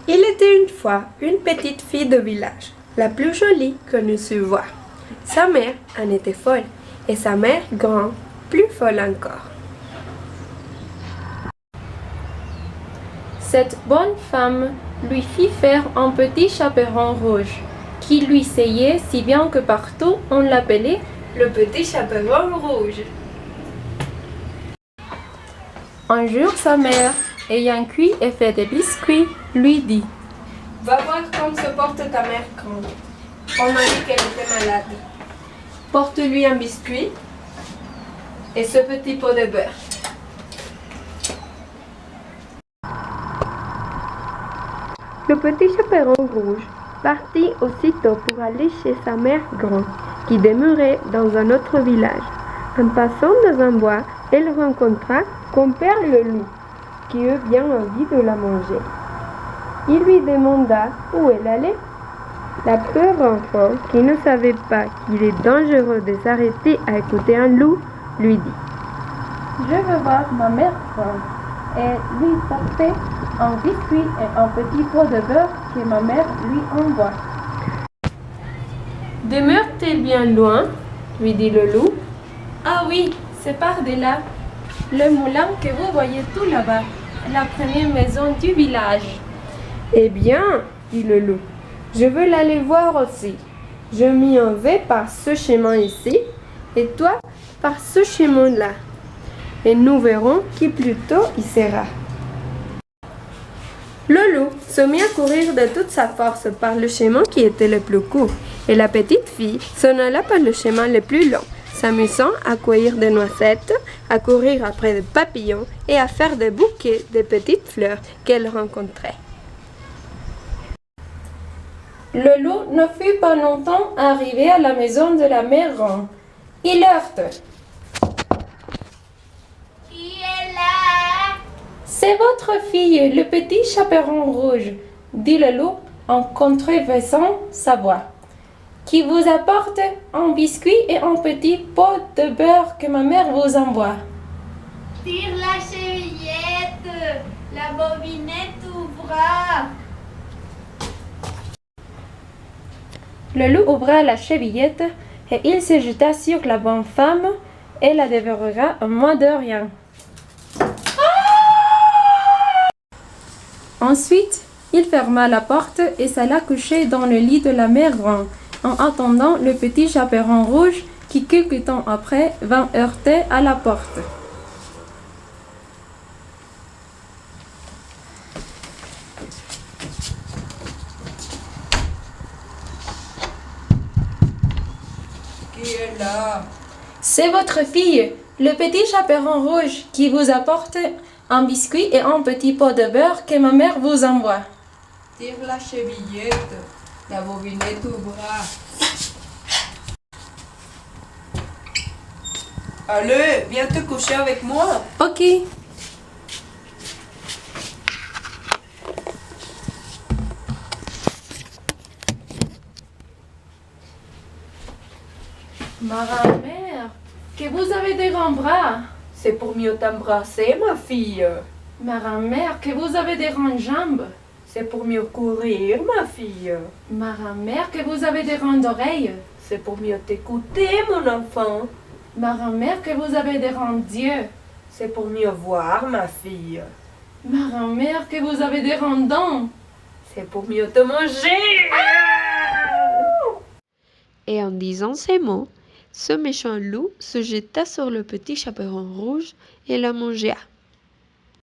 Il était une fois une petite fille de village, la plus jolie qu'on eût su voir. Sa mère en était folle, et sa mère grand, plus folle encore. Cette bonne femme lui fit faire un petit chaperon rouge, qui lui seyait si bien que partout on l'appelait Le petit chaperon rouge. Un jour sa mère, ayant cuit et fait des biscuits, lui dit « Va voir comment se porte ta mère grande. On m'a dit qu'elle était malade. Porte-lui un biscuit et ce petit pot de beurre. » Le petit chaperon rouge partit aussitôt pour aller chez sa mère grande, qui demeurait dans un autre village. En passant dans un bois, elle rencontra compère le loup, qui eut bien envie de la manger. Il lui demanda où elle allait. La pauvre enfant, qui ne savait pas qu'il est dangereux de s'arrêter à écouter un loup, lui dit « Je veux voir ma mère grande et lui porter un biscuit et un petit pot de beurre que ma mère lui envoie. »« Demeure-t-elle bien loin ?» lui dit le loup. « Ah oui, c'est par delà. Le moulin que vous voyez tout là-bas, la première maison du village. » Eh bien, dit le loup, je veux l'aller voir aussi. Je m'y en vais par ce chemin ici, et toi par ce chemin-là. Et nous verrons qui plus tôt y sera. Le loup se mit à courir de toute sa force par le chemin qui était le plus court, et la petite fille s'en alla par le chemin le plus long, s'amusant à cueillir des noisettes, à courir après des papillons et à faire des bouquets de petites fleurs qu'elle rencontrait. Le loup ne fut pas longtemps arrivé à la maison de la mère ronde. Il heurte. « Qui est là ?»« C'est votre fille, le petit chaperon rouge, » dit le loup en contrefaisant sa voix, « qui vous apporte un biscuit et un petit pot de beurre que ma mère vous envoie. » « Tire la chevillette, la bobinette ouvra. » Le loup ouvra la chevillette et il se jeta sur la bonne femme et la dévorera en moins de rien. Ensuite, il ferma la porte et s'alla coucher dans le lit de la mère ronde, en attendant le petit chaperon rouge qui, quelque temps après, vint heurter à la porte. Qui est là? C'est votre fille, le petit chaperon rouge, qui vous apporte un biscuit et un petit pot de beurre que ma mère vous envoie. Tire la chevillette, la bobinette au bras. Allez, viens te coucher avec moi. Ok. Ma grand-mère, que vous avez des grands bras. C'est pour mieux t'embrasser, ma fille. Ma grand-mère, que vous avez des grandes jambes. C'est pour mieux courir, ma fille. Ma grand-mère, que vous avez des grandes oreilles. C'est pour mieux t'écouter, mon enfant. Ma grand-mère, que vous avez des grands yeux. C'est pour mieux voir, ma fille. Ma grand-mère, que vous avez des grandes dents. C'est pour mieux te manger. Et en disant ces mots, ce méchant loup se jeta sur le petit chaperon rouge et le mangea.